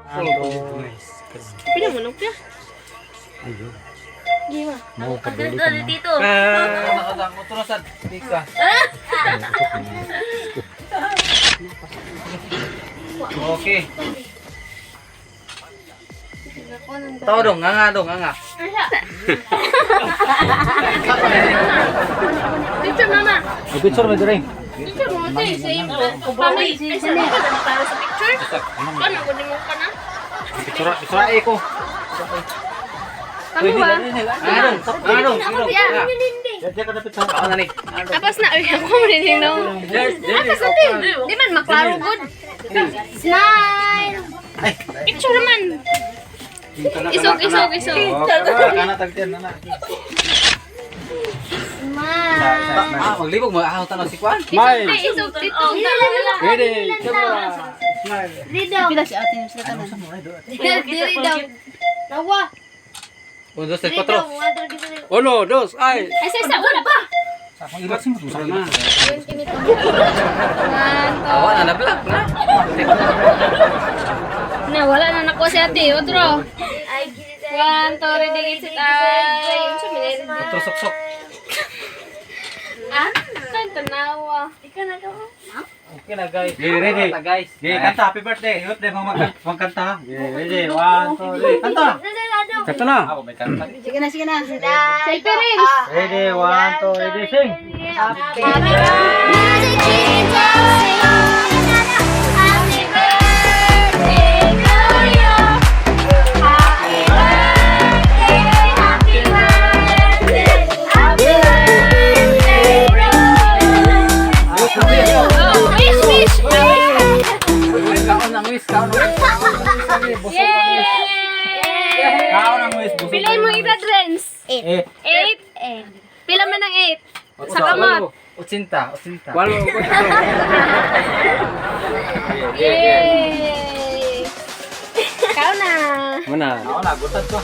Pila mo nung Ayun. Gima. Mau peduli Dito, dito. Utulosan. Tika. Okay. Tahu dong, nganga dong, nganga. Picture mama. Picture mo dire. Picture mo tayo sa family. Ay, sa mga ka para sa picture. Paano ko mo ka na? Picture ko. Kamu ba? Anong? Dia kada picture. Ako na ni. Tapos na, ako mo rin no. Tapos na din. Di man maklaro good. Smile. Picture naman. Isog. Kana tagtian na. Smile. Maglibog mo ako tanaw si Kwan. Smile. Isog dito. Ready. Camera. Smile. Ridaw. Pila si ate yung sila tanan. Diri daw. Nawa. 1, 2, 3, 4. 1, 2, ay. Ay, sa wala ba? Ibat sing mo sana. Awa na vlog na. Na, wala na nakuha si ate. Otro. 1, 2, 3, sit ay. Otro sok-sok. Ah? Kan tanawa. Ikaw na daw. Okay na guys. Ready. Guys. Kanta happy birthday. Birthday mo magkanta. Ready. 1, 2, 3. Kanta. Kanta na. Ako may kanta. Sige na. Say parents. Ready. 1, 2, ready. Sing. Happy birthday to you. Happy birthday to you. Happy birthday. Happy birthday. Happy birthday. Wish. Kaon ng wish. Yay! Kaon ang wish. Pilay mo edad, Renz. 8. Pila man ang 8? Sa kamot. 80. Walo. Yay! Ikaw na. Mana? Ako na, gutat ko.